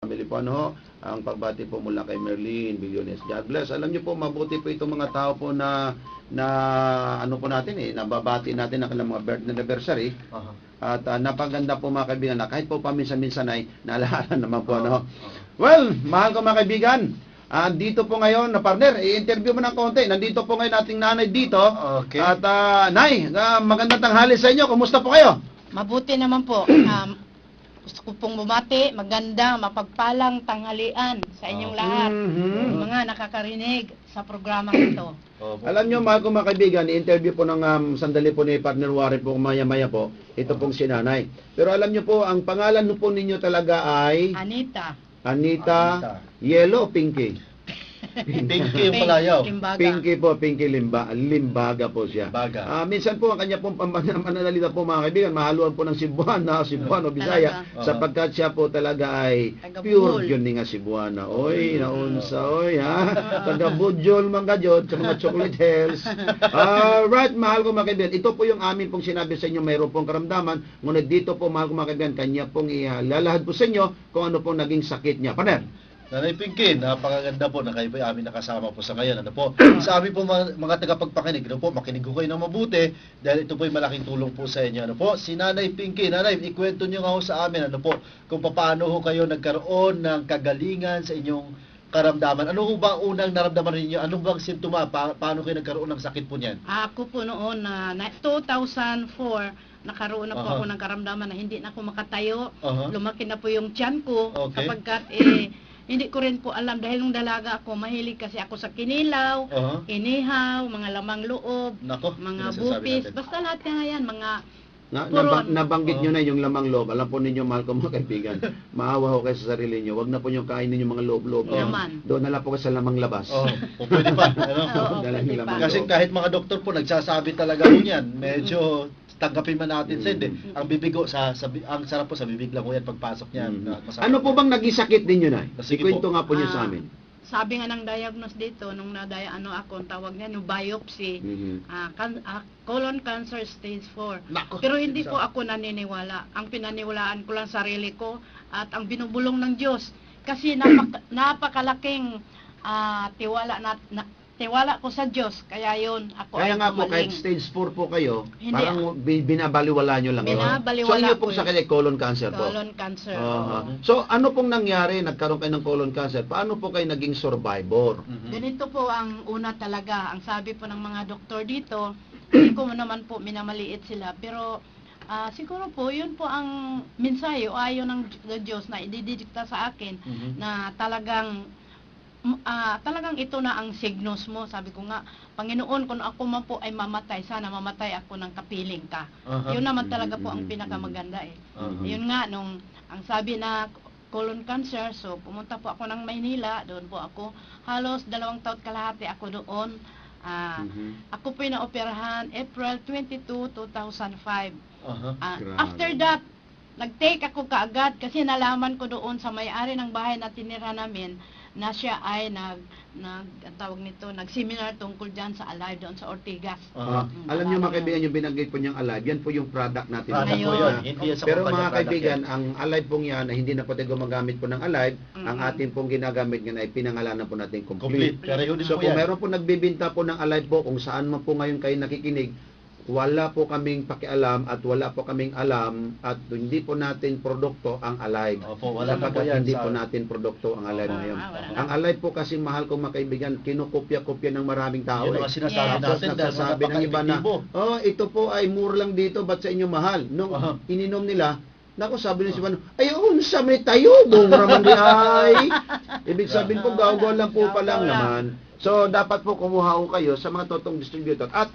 family po, ano, ang pagbati po mula kay Merlin Billones. God bless. Alam niyo po, mabuti po itong mga tao po na ano po natin nababati natin ang kanilang mga birth anniversary. At napaganda po mga kaibigan na kahit po paminsan-minsan ay naalaala naman po, ano. Well, mahal ko mga kaibigan, dito po ngayon na partner, i-interview mo ng konti. Nandito po ngayon ating nanay dito. Okay. At Nay, magandang tanghali sa inyo. Kumusta po kayo? Mabuti naman po. Gusto ko pong bumati, maganda, mapagpalang tanghalian sa inyong lahat. Mga nakakarinig sa programa ito. Alam nyo, mahal ko mga kaibigan, i-interview po ng sandali po ni Partner Warren po, maya-maya po, ito pong si Nanay. Pero alam nyo po, ang pangalan po ninyo talaga ay Anita Yellow o Pinky? Pinky yung palayaw. Limbaga. Pinky po, Pinky Limbaga po siya. Limbaga. Minsan po ang kanya pong pananalita po mga kaibigan, mahaluan po ng Cebuana o Bisaya, sapagkat siya po talaga ay pure yun nga Cebuana. Oy, naunsa, oy ha. Taga Budjol, Manggajod, sa mga Chocolate Hills. Alright, mahal ko mga kaibigan, ito po yung amin pong sinabi sa inyo, mayroon pong karamdaman, ngunit dito po mahal ko mga kaibigan, kanya pong ilalahad po sa inyo kung ano pong naging sakit niya. Paner? Nanay Pinky, napakaganda po na kayo po amin nakasama po sa ngayon. Ano po? Sa amin po mga tagapagpakinig, ano po, makinig ko kayo ng mabuti dahil ito po ay malaking tulong po sa inyo. Ano po? Si Nanay Pinky, Nanay, ikwento niyo nga ho sa amin, ano po, kung paano ho kayo nagkaroon ng kagalingan sa inyong karamdaman. Ano ho ba ang unang naramdaman ninyo? Ano bang simptoma? Paano kayo nagkaroon ng sakit po niyan? Ako po noon, 2004, nakaroon na po ako ng karamdaman na hindi na ako makatayo. Lumaki na po yung tiyan ko. Kapagkat hindi ko rin po alam dahil nung dalaga ako, mahilig kasi ako sa kinilaw, inihaw, mga lamang loob, mga bupis, basta lahat na yan, mga nabanggit nyo na yung lamang loob. Alam po ninyo, mahal ko mga kaibigan, maawa ho kayo sa sarili nyo. Huwag na po nyo kainin yung mga loob-loob. Doon na lang po kayo sa lamang labas. Pwede pa. Kasi kahit mga doktor po, nagsasabi talaga po yan. Medyo tanggapin man natin sa hindi. Ang bibigo, ang sarap po sa bibig lang po yan pagpasok niyan. Ano po bang naging sakit ninyo, Nay? Sige Ikwento nga po niyo sa amin. Sabi nga ng diagnose dito, nung ako, ang tawag niya, yung biopsy, colon cancer stage 4. Pero hindi po ako naniniwala. Ang pinaniwalaan ko lang sarili ko at ang binubulong ng Diyos. Kasi napakalaking tiwala ko sa Diyos, kaya yun, ako kaya ay nga po, kahit stage 4 po kayo, parang binabaliwala nyo lang. So, inyo pong sakit ay colon cancer po? Colon cancer. So, ano pong nangyari? Nagkaroon kayo ng colon cancer. Paano po kayo naging survivor? Ganito po ang una talaga. Ang sabi po ng mga doktor dito, hindi ko naman po minamaliit sila, pero siguro po, yun po ang mensahe o ayon ng Diyos na ididikta sa akin na talagang ito na ang signos mo. Sabi ko nga, Panginoon, kung ako man po ay mamatay, sana mamatay ako ng kapiling ka. Yun naman talaga po ang pinakamaganda Yun nga, ang sabi na colon cancer, so pumunta po ako ng Maynila, doon po ako, halos 2 taon kalahati ako doon. Ako po yung naoperahan April 22, 2005. After that, nag-take ako kaagad kasi nalaman ko doon sa may-ari ng bahay na tinira namin na siya ay nag-seminar tungkol dyan sa Alive doon sa Ortigas. Alam niyo mga kaibigan, yung binanggit po niyang Alive, yan po yung product natin. Pero mga kaibigan, ang Alive pong yan, ay hindi na po tayo gumagamit po ng Alive. Ang ating pong ginagamit ngayon ay pinangalanan po natin Complete. So kung meron po nagbibinta po ng Alive po, kung saan man po ngayon kayo nakikinig, wala po kaming pakialam at wala po kaming alam at hindi po natin produkto ang Alive. Hindi po natin produkto ang Alive ngayon. Ang Alive po kasi mahal ko mga kaibigan, kinukopya-kopya ng maraming tao. Yung mga sinasabi natin, nagsasabi ng iba na, ito po ay mura lang dito, ba't sa inyo mahal? Nung ininom nila, naku, sabi niya si Mano, ayun, sa may tayo, bong raman di ay. Ibig sabihin po, gawgaw lang po pa lang naman. So, dapat po kumuha ko kayo sa mga totoong distributor. At